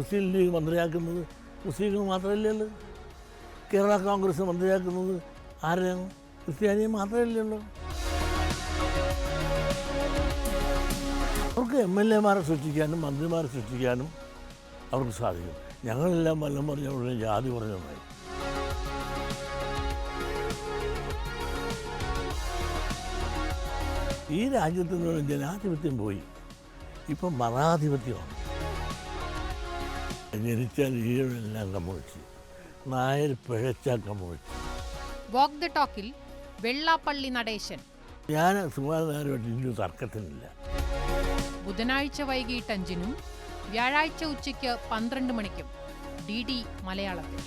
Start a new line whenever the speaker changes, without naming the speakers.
മുസ്ലിം league മന്ത്രിയാക്കുന്നത് മുസ്ലിങ്ങൾ മാത്രമല്ലല്ലോ. കേരള കോൺഗ്രസ് മന്ത്രിയാക്കുന്നത് ആരെയാണ്? ക്രിസ്ത്യാനിയെ മാത്രമല്ലല്ലോ. അവർക്ക് MLA-മാരെ സൃഷ്ടിക്കാനും മന്ത്രിമാരെ സൃഷ്ടിക്കാനും അവർക്ക് സാധിക്കും. ഞങ്ങളെല്ലാം വല്ലം പറഞ്ഞ ഉടനെ ജാതി പറഞ്ഞതായി. ഈ രാജ്യത്ത് നിന്ന് ജനാധിപത്യം പോയി, ഇപ്പം മതാധിപത്യമാണ്. ജനിച്ചാൽ ഈഴെല്ലാം കമ്മ്യൂണിസ്റ്റ്, നായർ പിഴച്ചാൽ കമ്മ്യൂണിസ്റ്റ്.
വാക്ക് ദ ടോക്കിൽ വെള്ളാപ്പള്ളി നടേശൻ.
ഞാൻ സുകുമാരനാരുമായിട്ട് ഇനി തർക്കത്തിനില്ല.
ബുധനാഴ്ച വൈകിട്ട് 5-നും വ്യാഴാഴ്ച ഉച്ചയ്ക്ക് 12 മണിക്കും DD മലയാളത്തിൽ.